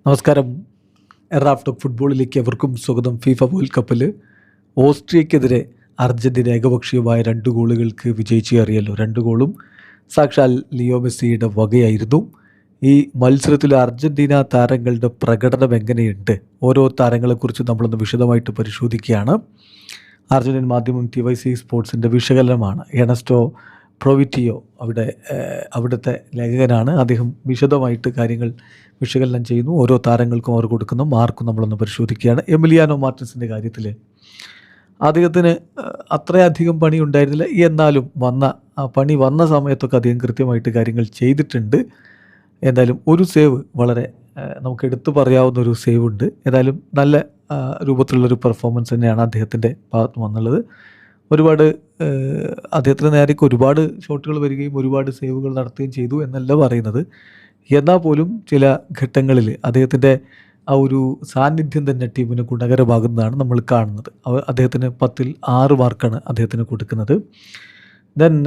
നമസ്കാരം. റാഫ്റ്റോക്ക് ഫുട്ബോളിലേക്ക് എവർക്കും സ്വാഗതം. ഫിഫ വേൾഡ് കപ്പിൽ ഓസ്ട്രിയക്കെതിരെ അർജൻറ്റീന ഏകപക്ഷീയമായ 2 ഗോളുകൾക്ക് വിജയിച്ചു കയറിയല്ലോ. 2 ഗോളും സാക്ഷാൽ ലിയോ മെസ്സിയുടെ വകയായിരുന്നു. ഈ മത്സരത്തിൽ അർജൻറ്റീന താരങ്ങളുടെ പ്രകടനം എങ്ങനെയുണ്ട്, ഓരോ താരങ്ങളെക്കുറിച്ച് നമ്മളൊന്ന് വിശദമായിട്ട് പരിശോധിക്കുകയാണ്. അർജൻറ്റീൻ മാധ്യമം TYC സ്പോർട്സിൻ്റെ വിശകലനമാണ്. എണസ്റ്റോ പ്രൊവിറ്റിയോ അവിടുത്തെ ലേഖകനാണ്. അദ്ദേഹം വിശദമായിട്ട് കാര്യങ്ങൾ വിശകലനം ചെയ്യുന്നു. ഓരോ താരങ്ങൾക്കും അവർ കൊടുക്കുന്ന മാർക്കും നമ്മളൊന്ന് പരിശോധിക്കുകയാണ്. എമിലിയാനോ മാർട്ടിനസിൻ്റെ കാര്യത്തിൽ അദ്ദേഹത്തിന് അത്രയധികം പണി ഉണ്ടായിരുന്നില്ല. എന്നാലും പണി വന്ന സമയത്തൊക്കെ അദ്ദേഹം കൃത്യമായിട്ട് കാര്യങ്ങൾ ചെയ്തിട്ടുണ്ട്. എന്തായാലും ഒരു സേവ് വളരെ നമുക്ക് എടുത്തു പറയാവുന്ന ഒരു സേവ് ഉണ്ട്. ഏതായാലും നല്ല രൂപത്തിലുള്ളൊരു പെർഫോമൻസ് തന്നെയാണ് അദ്ദേഹത്തിൻ്റെ ഭാഗത്ത് വന്നുള്ളത്. ഒരുപാട് അദ്ദേഹത്തിന് നേരേക്ക് ഒരുപാട് ഷോട്ടുകൾ വരികയും ഒരുപാട് സേവുകൾ നടത്തുകയും ചെയ്തു എന്നല്ല പറയുന്നത്. എന്നാൽ പോലും ചില ഘട്ടങ്ങളിൽ അദ്ദേഹത്തിൻ്റെ ആ ഒരു സാന്നിധ്യം തന്നെ ടീമിന് ഗുണകരമാകുന്നതാണ് നമ്മൾ കാണുന്നത്. അദ്ദേഹത്തിന് 10ൽ 6 മാർക്കാണ് അദ്ദേഹത്തിന് കൊടുക്കുന്നത്. ദെൻ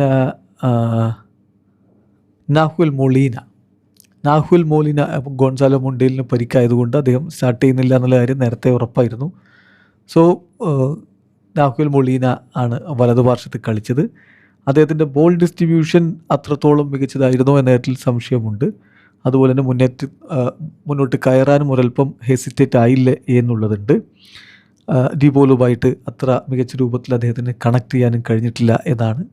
നാഹുൽ മോളിന ഗോൺസാലോ മൊണ്ടേലിന് പരിക്കായതുകൊണ്ട് അദ്ദേഹം സ്റ്റാർട്ട് ചെയ്യുന്നില്ല എന്നുള്ള കാര്യം നേരത്തെ ഉറപ്പായിരുന്നു. സോ നാഹുൽ മൊളീന ആണ് വലതുപാർശ്വത്തിൽ കളിച്ചത്. അദ്ദേഹത്തിൻ്റെ ബോൾ ഡിസ്ട്രിബ്യൂഷൻ അത്രത്തോളം മികച്ചതായിരുന്നോ എന്ന കാര്യത്തിൽ സംശയമുണ്ട്. അതുപോലെ തന്നെ മുന്നോട്ട് കയറാനും ഒരൽപ്പം ഹെസിറ്റേറ്റ് ആയില്ലേ എന്നുള്ളതുണ്ട്. ഡിബോളുമായിട്ട് അത്ര മികച്ച രൂപത്തിൽ അദ്ദേഹത്തിന് കണക്ട് ചെയ്യാനും കഴിഞ്ഞിട്ടില്ല എന്നാണ്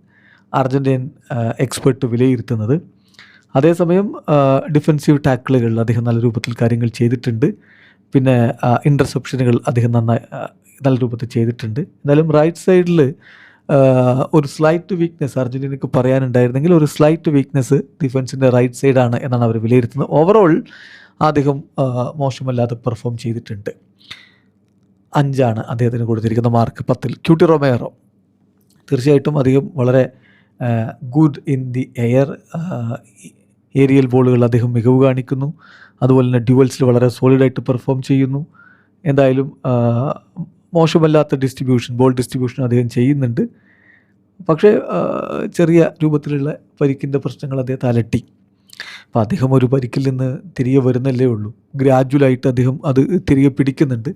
അർജൻറ്റീൻ എക്സ്പെർട്ട് വിലയിരുത്തുന്നത്. അതേസമയം ഡിഫെൻസീവ് ടാക്കിളുകളിൽ അദ്ദേഹം നല്ല രൂപത്തിൽ കാര്യങ്ങൾ ചെയ്തിട്ടുണ്ട്. പിന്നെ ഇൻ്റർസെപ്ഷനുകൾ അദ്ദേഹം നല്ല രൂപത്തിൽ ചെയ്തിട്ടുണ്ട്. എന്നാലും റൈറ്റ് സൈഡിൽ ഒരു സ്ലൈറ്റ് വീക്ക്നെസ് അർജൻറ്റീനയ്ക്ക് പറയാനുണ്ടായിരുന്നെങ്കിൽ ഒരു സ്ലൈറ്റ് വീക്ക്നെസ് ഡിഫൻസിൻ്റെ റൈറ്റ് സൈഡാണ് എന്നാണ് അവർ വിലയിരുത്തുന്നത്. ഓവറോൾ അദ്ദേഹം മോശമല്ലാതെ പെർഫോം ചെയ്തിട്ടുണ്ട്. 5 അദ്ദേഹത്തിന് കൊടുത്തിരിക്കുന്ന മാർക്ക് 10ൽ. ക്യൂട്ടി റൊമേറോ തീർച്ചയായിട്ടും അദ്ദേഹം വളരെ ഗുഡ് ഇൻ ദി ഏരിയൽ ബോളുകൾ അദ്ദേഹം മികവ് കാണിക്കുന്നു. അതുപോലെ തന്നെ ഡ്യുവൽസിൽ വളരെ സോളിഡായിട്ട് പെർഫോം ചെയ്യുന്നു. എന്തായാലും മോശമല്ലാത്ത ബോൾ ഡിസ്ട്രിബ്യൂഷൻ അദ്ദേഹം ചെയ്യുന്നുണ്ട്. പക്ഷേ ചെറിയ രൂപത്തിലുള്ള പരിക്കിൻ്റെ പ്രശ്നങ്ങൾ അദ്ദേഹത്തെ അലട്ടി. അപ്പോൾ അദ്ദേഹം ഒരു പരിക്കിൽ നിന്ന് തിരികെ വരുന്നല്ലേ ഉള്ളൂ. ഗ്രാജുവലായിട്ട് അദ്ദേഹം അത് തിരികെ പിടിക്കുന്നുണ്ട്.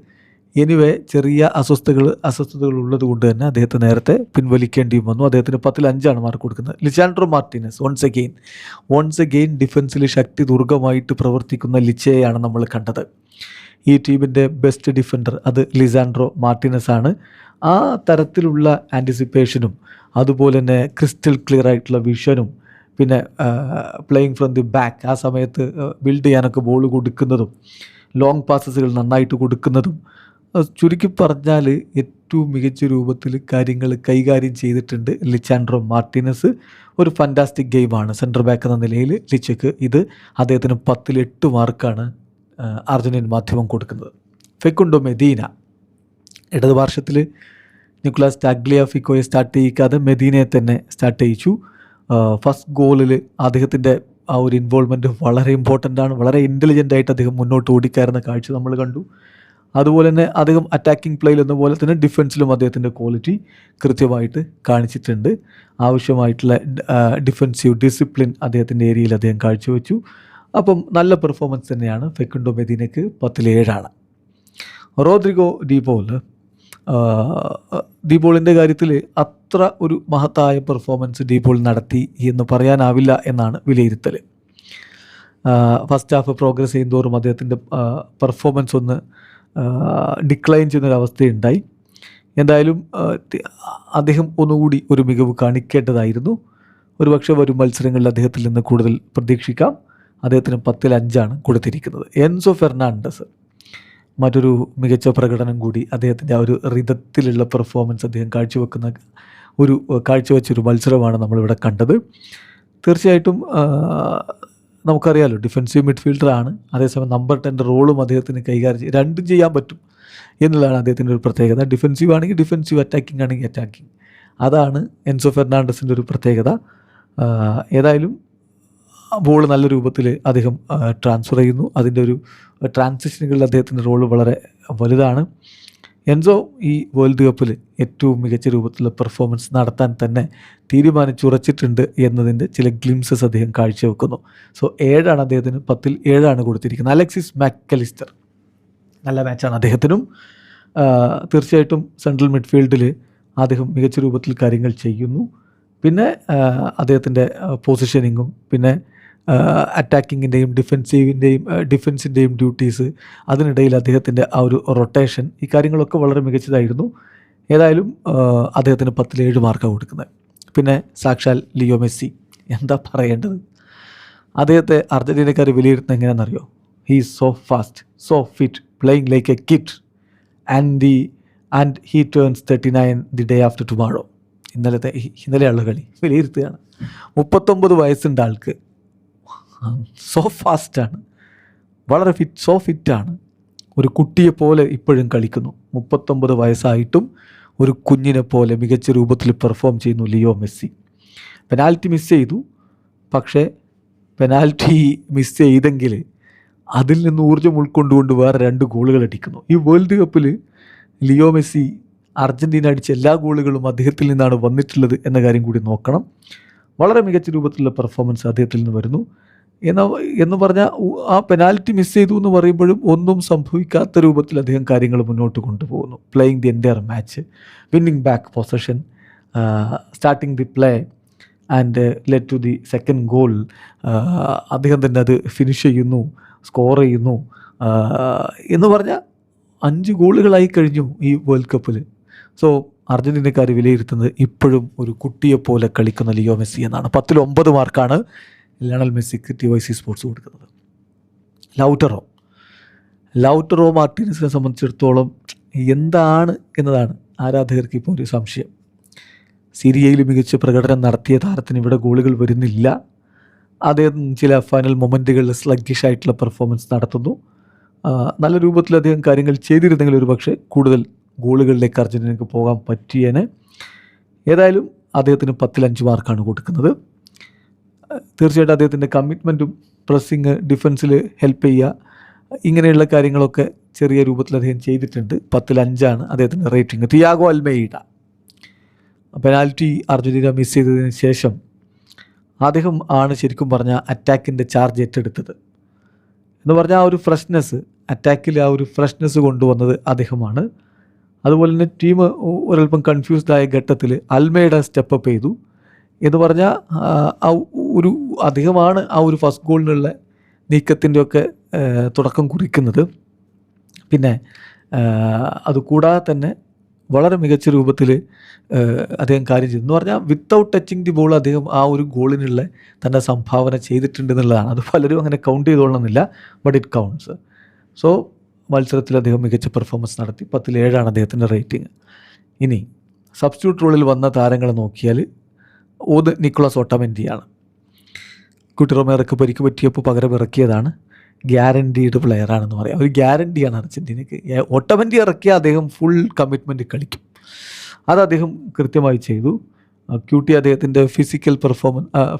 എനിവേ ചെറിയ അസ്വസ്ഥതകൾ ഉള്ളത് കൊണ്ട് തന്നെ അദ്ദേഹത്തെ നേരത്തെ പിൻവലിക്കേണ്ടിയും വന്നു. അദ്ദേഹത്തിന് 10ൽ 5 മാർക്ക് കൊടുക്കുന്നത്. ലിസാൻഡ്രോ മാർട്ടിനസ് വൺസ് അഗെയിൻ ഡിഫൻസിൽ ശക്തി ദുർഗമായിട്ട് പ്രവർത്തിക്കുന്ന ലിച്ചയെയാണ് നമ്മൾ കണ്ടത്. ഈ ടീമിൻ്റെ ബെസ്റ്റ് ഡിഫൻഡർ അത് ലിസാൻഡ്രോ മാർട്ടിനസ് ആണ്. ആ തരത്തിലുള്ള ആൻറ്റിസിപ്പേഷനും അതുപോലെ തന്നെ ക്രിസ്റ്റൽ ക്ലിയർ ആയിട്ടുള്ള വിഷനും പിന്നെ പ്ലേയിങ് ഫ്രം ദി ബാക്ക് ആ സമയത്ത് ബിൽഡ് ചെയ്യാനൊക്കെ ബോൾ കൊടുക്കുന്നതും ലോങ് പാസസുകൾ നന്നായിട്ട് കൊടുക്കുന്നതും ചുരുക്കി പറഞ്ഞാൽ ഏറ്റവും മികച്ച രൂപത്തിൽ കാര്യങ്ങൾ കൈകാര്യം ചെയ്തിട്ടുണ്ട് ലിസാൻഡ്രോ മാർട്ടിനസ്. ഒരു ഫാൻറ്റാസ്റ്റിക് ഗെയിമാണ് സെൻറ്റർ ബാക്ക് എന്ന നിലയിൽ ലിച്ചയ്ക്ക്. ഇത് അദ്ദേഹത്തിന് 10ൽ 8 മാർക്കാണ് അർജൻറ്റീൻ മാധ്യമം കൊടുക്കുന്നത്. ഫെക്കുണ്ടോ മെദീന ഇടതുപാർശ്വത്തിൽ നിക്കോളാസ് ടാഗ്ലിയാഫിക്കോയെ സ്റ്റാർട്ട് ചെയ്യിക്കാതെ മെദീനയെ തന്നെ സ്റ്റാർട്ട് ചെയ്യിച്ചു. ഫസ്റ്റ് ഗോളിൽ അദ്ദേഹത്തിൻ്റെ ആ ഒരു ഇൻവോൾവ്മെൻറ്റ് വളരെ ഇമ്പോർട്ടൻ്റ് ആണ്. വളരെ ഇൻ്റലിജൻ്റായിട്ട് അദ്ദേഹം മുന്നോട്ട് ഓടിക്കയറുന്ന കാഴ്ച നമ്മൾ കണ്ടു. അതുപോലെ തന്നെ അദ്ദേഹം അറ്റാക്കിംഗ് പ്ലേയിൽ എന്ന പോലെ തന്നെ ഡിഫൻസിലും അദ്ദേഹത്തിൻ്റെ ക്വാളിറ്റി കൃത്യമായിട്ട് കാണിച്ചിട്ടുണ്ട്. ആവശ്യമായിട്ടുള്ള ഡിഫൻസീവ് ഡിസിപ്ലിൻ അദ്ദേഹത്തിൻ്റെ ഏരിയയിൽ അദ്ദേഹം കാഴ്ചവെച്ചു. അപ്പം നല്ല പെർഫോമൻസ് തന്നെയാണ് ഫെക്കുണ്ടോ മെദീനയ്ക്ക്. 10ൽ 7. റോദ്രിഗോ ഡീപോളിൻ്റെ കാര്യത്തിൽ അത്ര ഒരു മഹത്തായ പെർഫോമൻസ് ഡീപോൾ നടത്തി എന്ന് പറയാനാവില്ല എന്നാണ് വിലയിരുത്തൽ. ഫസ്റ്റ് ഹാഫ് പ്രോഗ്രസ് ചെയ്യുന്തോറും അദ്ദേഹത്തിൻ്റെ പെർഫോമൻസ് ഒന്ന് ഡിക്ലൈൻ ചെയ്യുന്നൊരവസ്ഥയുണ്ടായി. എന്തായാലും അദ്ദേഹം ഒന്നുകൂടി ഒരു മികവ് കാണിക്കേണ്ടതായിരുന്നു. ഒരുപക്ഷെ വരും മത്സരങ്ങളിൽ അദ്ദേഹത്തിൽ നിന്ന് കൂടുതൽ പ്രതീക്ഷിക്കാം. അദ്ദേഹത്തിന് 10ൽ 5 കൊടുത്തിരിക്കുന്നത്. എൻസോ ഫെർണാണ്ടസ് മറ്റൊരു മികച്ച പ്രകടനം കൂടി അദ്ദേഹത്തിൻ്റെ ആ ഒരു റിതത്തിലുള്ള പെർഫോമൻസ് അദ്ദേഹം കാഴ്ചവെച്ചൊരു മത്സരമാണ് നമ്മളിവിടെ കണ്ടത്. തീർച്ചയായിട്ടും നമുക്കറിയാമല്ലോ ഡിഫൻസീവ് മിഡ്ഫീൽഡറാണ്. അതേസമയം നമ്പർ 10 റോളും അദ്ദേഹത്തിന് കൈകാര്യം രണ്ടും ചെയ്യാൻ പറ്റും എന്നുള്ളതാണ് അദ്ദേഹത്തിൻ്റെ ഒരു പ്രത്യേകത. ഡിഫൻസീവ് ആണെങ്കിൽ ഡിഫൻസീവ്, അറ്റാക്കിംഗ് ആണെങ്കിൽ അറ്റാക്കിംഗ്. അതാണ് എൻസോ ഫെർണാണ്ടസിൻ്റെ ഒരു പ്രത്യേകത. ഏതായാലും ബോൾ നല്ല രൂപത്തിൽ അദ്ദേഹം ട്രാൻസ്ഫർ ചെയ്യുന്നു. അതിൻ്റെ ഒരു ട്രാൻസിഷനുകളിൽ അദ്ദേഹത്തിൻ്റെ റോള് വളരെ വലുതാണ്. എൻസോ ഈ വേൾഡ് കപ്പിൽ ഏറ്റവും മികച്ച രൂപത്തിലുള്ള പെർഫോമൻസ് നടത്താൻ തന്നെ തീരുമാനിച്ചുറച്ചിട്ടുണ്ട് എന്നതിൻ്റെ ചില ഗ്ലിംസസ് അദ്ദേഹം കാഴ്ചവെക്കുന്നു. സോ 7 അദ്ദേഹത്തിന്, 10-ൽ 7 കൊടുത്തിരിക്കുന്നത്. അലക്സിസ് മാക്കലിസ്റ്റർ നല്ല മാച്ചാണ് അദ്ദേഹത്തിനും. തീർച്ചയായിട്ടും സെൻട്രൽ മിഡ്ഫീൽഡിൽ അദ്ദേഹം മികച്ച രൂപത്തിൽ കാര്യങ്ങൾ ചെയ്യുന്നു. പിന്നെ അദ്ദേഹത്തിൻ്റെ പൊസിഷനിങ്ങും പിന്നെ അറ്റാക്കിങ്ങിൻ്റെയും ഡിഫൻസിൻ്റെയും ഡ്യൂട്ടീസ്, അതിനിടയിൽ അദ്ദേഹത്തിൻ്റെ ആ ഒരു റൊട്ടേഷൻ, ഈ കാര്യങ്ങളൊക്കെ വളരെ മികച്ചതായിരുന്നു. ഏതായാലും അദ്ദേഹത്തിന് 10-ൽ 7 മാർക്കാണ് കൊടുക്കുന്നത്. പിന്നെ സാക്ഷാൽ ലിയോ മെസ്സി, എന്താ പറയേണ്ടത്, അദ്ദേഹത്തെ അർജൻറ്റീനക്കാർ വിലയിരുത്തുന്നത് എങ്ങനെയാണെന്നറിയോ? He is so fast, so fit, playing like a kid and he turns 39 the day after tomorrow. ഇന്നലെയുള്ള കളി വിലയിരുത്തുകയാണ്. 39 വയസ്സുണ്ട് ആൾക്ക്. സോ ഫാസ്റ്റാണ്, വളരെ സോ ഫിറ്റാണ്. ഒരു കുട്ടിയെ പോലെ ഇപ്പോഴും കളിക്കുന്നു. 39 വയസ്സായിട്ടും ഒരു കുഞ്ഞിനെ പോലെ മികച്ച രൂപത്തിൽ പെർഫോം ചെയ്യുന്നു ലിയോ മെസ്സി. പെനാൽറ്റി മിസ് ചെയ്തു, പക്ഷേ പെനാൽറ്റി മിസ് ചെയ്തെങ്കിൽ അതിൽ നിന്ന് ഊർജ്ജം ഉൾക്കൊണ്ടുകൊണ്ട് വേറെ 2 ഗോളുകൾ അടിക്കുന്നു. ഈ വേൾഡ് കപ്പിൽ ലിയോ മെസ്സി അർജൻറ്റീന അടിച്ച എല്ലാ ഗോളുകളും അദ്ദേഹത്തിൽ നിന്നാണ് വന്നിട്ടുള്ളത് എന്ന കാര്യം കൂടി നോക്കണം. വളരെ മികച്ച രൂപത്തിലുള്ള പെർഫോമൻസ് അദ്ദേഹത്തിൽ നിന്ന് വരുന്നു. എന്ന് പറഞ്ഞാൽ ആ പെനാൽറ്റി മിസ് ചെയ്തു എന്ന് പറയുമ്പോഴും ഒന്നും സംഭവിക്കാത്ത രൂപത്തിൽ അദ്ദേഹം കാര്യങ്ങൾ മുന്നോട്ട് കൊണ്ടുപോകുന്നു. Playing the entire match, winning back possession, starting the play and led to the second goal. അദ്ദേഹം തന്നെ അത് ഫിനിഷ് ചെയ്യുന്നു, സ്കോർ ചെയ്യുന്നു. എന്ന് പറഞ്ഞാൽ 5 ഗോളുകളായി കഴിഞ്ഞു ഈ വേൾഡ് കപ്പിൽ. സോ അർജൻറ്റീനക്കാർ വിലയിരുത്തുന്നത് ഇപ്പോഴും ഒരു കുട്ടിയെപ്പോലെ കളിക്കുന്ന ലിയോ മെസ്സി എന്നാണ്. 10-ൽ 9 മാർക്കാണ് ലയണൽ മെസ്സിക്ക് TYC സ്പോർട്സ് കൊടുക്കുന്നത്. ലൗട്ടറോ മാർട്ടിനസിനെ സംബന്ധിച്ചിടത്തോളം എന്താണ് എന്നതാണ് ആരാധകർക്ക് ഇപ്പോൾ ഒരു സംശയം. സിരിയയിൽ മികച്ച പ്രകടനം നടത്തിയ താരത്തിന് ഇവിടെ ഗോളുകൾ വരുന്നില്ല. അദ്ദേഹം ചില ഫൈനൽ മൊമെൻറ്റുകളിൽ സ്ലഗ്ഗിഷ് ആയിട്ടുള്ള പെർഫോമൻസ് നടത്തുന്നു. നല്ല രൂപത്തിൽ അദ്ദേഹം കാര്യങ്ങൾ ചെയ്തിരുന്നെങ്കിൽ ഒരു പക്ഷേ കൂടുതൽ ഗോളുകളിലേക്ക് അർജൻറ്റീനയ്ക്ക് പോകാൻ പറ്റിയേനെ. ഏതായാലും അദ്ദേഹത്തിന് 10-ൽ 5 മാർക്കാണ് കൊടുക്കുന്നത്. തീർച്ചയായിട്ടും അദ്ദേഹത്തിൻ്റെ കമ്മിറ്റ്മെൻറ്റും പ്രസ്സിങ്, ഡിഫൻസിൽ ഹെൽപ്പ് ചെയ്യുക, ഇങ്ങനെയുള്ള കാര്യങ്ങളൊക്കെ ചെറിയ രൂപത്തിൽ അദ്ദേഹം ചെയ്തിട്ടുണ്ട്. 10-ൽ 5 അദ്ദേഹത്തിൻ്റെ rating. Thiago Almeida penalty Argentina miss ചെയ്തതിന് ശേഷം അദ്ദേഹം ആണ് ശരിക്കും പറഞ്ഞാൽ അറ്റാക്കിൻ്റെ ചാർജ് ഏറ്റെടുത്തത്. എന്ന് പറഞ്ഞാൽ ആ ഒരു ഫ്രഷ്നെസ്, അറ്റാക്കിൽ ആ ഒരു ഫ്രഷ്നെസ് കൊണ്ടുവന്നത് അദ്ദേഹമാണ്. അതുപോലെ തന്നെ ടീം ഒരൽപ്പം കൺഫ്യൂസ്ഡ് ആയ ഘട്ടത്തിൽ അൽമേഡ സ്റ്റെപ്പപ്പ് ചെയ്തു. എന്ന് പറഞ്ഞാൽ അദ്ദേഹമാണ് ആ ഒരു ഫസ്റ്റ് ഗോളിനുള്ള നീക്കത്തിൻ്റെയൊക്കെ തുടക്കം കുറിക്കുന്നത്. പിന്നെ അതുകൂടാതെ തന്നെ വളരെ മികച്ച രൂപത്തിൽ അദ്ദേഹം കാര്യം ചെയ്തു. എന്ന് പറഞ്ഞാൽ വിത്തൗട്ട് ടച്ചിങ് ദി ബോൾ അദ്ദേഹം ആ ഒരു ഗോളിനുള്ള തൻ്റെ സംഭാവന ചെയ്തിട്ടുണ്ട് എന്നുള്ളതാണ്. അത് പലരും അങ്ങനെ കൗണ്ട് ചെയ്തോളണമെന്നില്ല, ബട്ട് ഇറ്റ് കൗണ്ട്സ്. സോ മത്സരത്തിൽ അദ്ദേഹം മികച്ച പെർഫോമൻസ് നടത്തി. 10-ൽ 7 അദ്ദേഹത്തിൻ്റെ റേറ്റിംഗ്. ഇനി സബ്സ്റ്റിറ്റ്യൂട്ട് റോളിൽ വന്ന താരങ്ങളെ നോക്കിയാൽ നിക്കോളാസ് ഓട്ടമെൻഡിയാണ്. കുട്ടി റൊമേറോയ്ക്ക് പരിക്ക് പറ്റിയപ്പോൾ പകരം ഇറക്കിയതാണ്. ഗ്യാരൻറ്റീഡ് പ്ലെയറാണെന്ന് പറയാം. ഒരു ഗ്യാരൻറ്റിയാണ് അർജൻറ്റീനയ്ക്ക്. ഓട്ടമെൻഡി ഇറക്കിയ അദ്ദേഹം ഫുൾ കമ്മിറ്റ്മെൻറ്റ് കളിക്കും. അത് അദ്ദേഹം കൃത്യമായി ചെയ്തു. ക്യൂട്ടി അദ്ദേഹത്തിൻ്റെ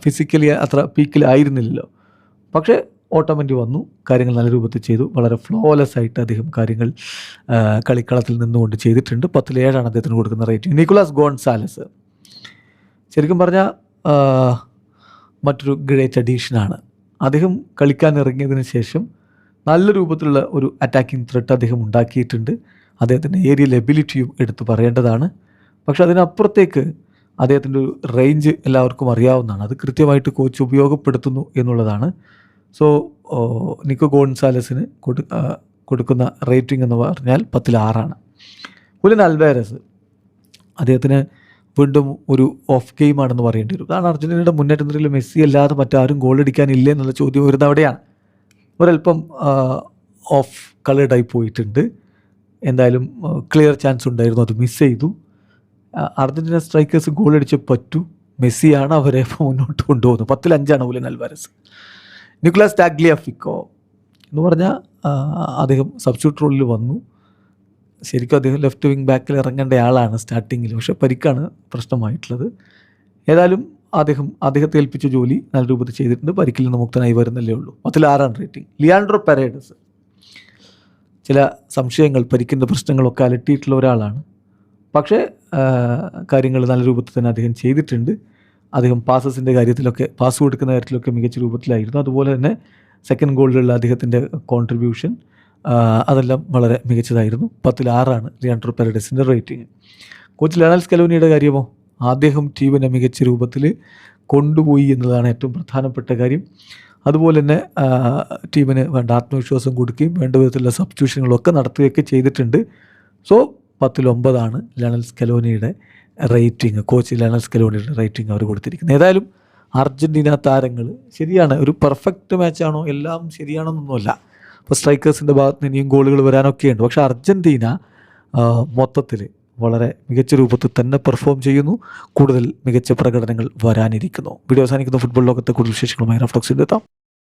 ഫിസിക്കലി അത്ര പീക്കിലായിരുന്നില്ലല്ലോ. പക്ഷേ ഓട്ടോമെൻറ്റ് വന്നു, കാര്യങ്ങൾ നല്ല രൂപത്തിൽ ചെയ്തു. വളരെ ഫ്ലോലെസ് ആയിട്ട് അദ്ദേഹം കാര്യങ്ങൾ കളിക്കളത്തിൽ നിന്നുകൊണ്ട് ചെയ്തിട്ടുണ്ട്. 10-ൽ 7 അദ്ദേഹത്തിന് കൊടുക്കുന്ന റേറ്റിംഗ്. നിക്കോളാസ് ഗോൺസാലസ് ശരിക്കും പറഞ്ഞാൽ മറ്റൊരു ഗ്രേറ്റ് അഡീഷനാണ്. അദ്ദേഹം കളിക്കാൻ ഇറങ്ങിയതിന് ശേഷം നല്ല രൂപത്തിലുള്ള ഒരു അറ്റാക്കിംഗ് ത്രെട്ട് അദ്ദേഹം ഉണ്ടാക്കിയിട്ടുണ്ട്. അദ്ദേഹത്തിൻ്റെ ഏരിയൽ എബിലിറ്റിയും എടുത്തു പറയേണ്ടതാണ്. പക്ഷെ അതിനപ്പുറത്തേക്ക് അദ്ദേഹത്തിൻ്റെ ഒരു റേഞ്ച് എല്ലാവർക്കും അറിയാവുന്നതാണ്. അത് കൃത്യമായിട്ട് കോച്ച് ഉപയോഗപ്പെടുത്തുന്നു എന്നുള്ളതാണ്. സോ നിക്കോ ഗോൺസാലസിന് കൊടുക്കുന്ന റേറ്റിംഗ് എന്ന് പറഞ്ഞാൽ 10-ൽ 6. ഹുലിയൻ അൽവാരസ് അദ്ദേഹത്തിന് വീണ്ടും ഒരു ഓഫ് ഗെയിമാണെന്ന് പറയേണ്ടി വരും. കാരണം അർജൻറ്റീനയുടെ മുന്നേറ്റത്തിൽ മെസ്സി അല്ലാതെ മറ്റാരും ഗോളടിക്കാനില്ല എന്നുള്ള ചോദ്യം വരുന്നത് അവിടെയാണ്. ഒരല്പം ഓഫ് കളേർഡായി പോയിട്ടുണ്ട്. എന്തായാലും ക്ലിയർ ചാൻസ് ഉണ്ടായിരുന്നു, അത് മിസ് ചെയ്തു. അർജൻറ്റീന സ്ട്രൈക്കേഴ്സ് ഗോളടിച്ച് പറ്റൂ. മെസ്സിയാണ് അവരെ മുന്നോട്ട് കൊണ്ടുപോകുന്നത്. 10-ൽ 5 ഹുലിയൻ അൽവാരസ്. നിക്കോളാസ് ടാഗ്ലിയാഫിക്കോ എന്ന് പറഞ്ഞാൽ അദ്ദേഹം സബ്സ്റ്റിറ്റ്യൂട്ട് റോളിൽ വന്നു. ശരിക്കും അദ്ദേഹം ലെഫ്റ്റ് വിങ് ബാക്കിൽ ഇറങ്ങേണ്ട ആളാണ് സ്റ്റാർട്ടിങ്ങിൽ, പക്ഷേ പരിക്കാണ് പ്രശ്നമായിട്ടുള്ളത്. ഏതായാലും അദ്ദേഹത്തെ ഏൽപ്പിച്ച ജോലി നല്ല രൂപത്തിൽ ചെയ്തിട്ടുണ്ട്. പരിക്കിൽ നിന്ന് മുക്തനായി വരുന്നല്ലേ ഉള്ളൂ. 10-ൽ 6 റേറ്റിംഗ്. ലിയാൻഡ്രോ പെരേഡസ് ചില സംശയങ്ങൾ, പരിക്കിൻ്റെ പ്രശ്നങ്ങളൊക്കെ അലട്ടിയിട്ടുള്ള ഒരാളാണ്. പക്ഷേ കാര്യങ്ങൾ നല്ല രൂപത്തിൽ തന്നെ അദ്ദേഹം ചെയ്തിട്ടുണ്ട്. അദ്ദേഹം പാസസിൻ്റെ കാര്യത്തിലൊക്കെ, പാസ് കൊടുക്കുന്ന കാര്യത്തിലൊക്കെ മികച്ച രൂപത്തിലായിരുന്നു. അതുപോലെ തന്നെ സെക്കൻഡ് ഗോളിലുള്ള അദ്ദേഹത്തിൻ്റെ കോൺട്രിബ്യൂഷൻ അതെല്ലാം വളരെ മികച്ചതായിരുന്നു. 10-ൽ 6 ലിയാൻഡ്രോ പെരേരസിൻ്റെ റേറ്റിംഗ്. കോച്ച് ലയണൽ സ്കലോനിയുടെ കാര്യമോ, അദ്ദേഹം ടീമിനെ മികച്ച രൂപത്തിൽ കൊണ്ടുപോയി എന്നതാണ് ഏറ്റവും പ്രധാനപ്പെട്ട കാര്യം. അതുപോലെ തന്നെ ടീമിന് വേണ്ട ആത്മവിശ്വാസം കൊടുക്കുകയും വേണ്ട വിധത്തിലുള്ള സബ്സ്റ്റിറ്റ്യൂഷനുകളൊക്കെ നടത്തുകയൊക്കെ ചെയ്തിട്ടുണ്ട്. സോ 10-ൽ 9 ലയണൽ സ്കലോനിയുടെ റേറ്റിംഗ്, കോച്ച് ലയണൽ സ്കലോനിയുടെ റേറ്റിംഗ് അവർ കൊടുത്തിരിക്കുന്നത്. ഏതായാലും അർജൻറ്റീന താരങ്ങൾ ശരിയാണ്, ഒരു പെർഫെക്റ്റ് മാച്ചാണോ, എല്ലാം ശരിയാണെന്നൊന്നുമല്ല. ഇപ്പോൾ സ്ട്രൈക്കേഴ്സിൻ്റെ ഭാഗത്ത് നിന്ന് ഇനിയും ഗോളുകൾ വരാനൊക്കെയുണ്ട്. പക്ഷേ അർജൻറ്റീന മൊത്തത്തിൽ വളരെ മികച്ച രൂപത്തിൽ തന്നെ പെർഫോം ചെയ്യുന്നു. കൂടുതൽ മികച്ച പ്രകടനങ്ങൾ വരാനിരിക്കുന്നു. വീഡിയോ അവസാനിക്കുന്ന ഫുട്ബോൾ ലോകത്തെ കൂടുതൽ വിശേഷങ്ങളുമായി റഫ്ലക്സിൽ എത്താം.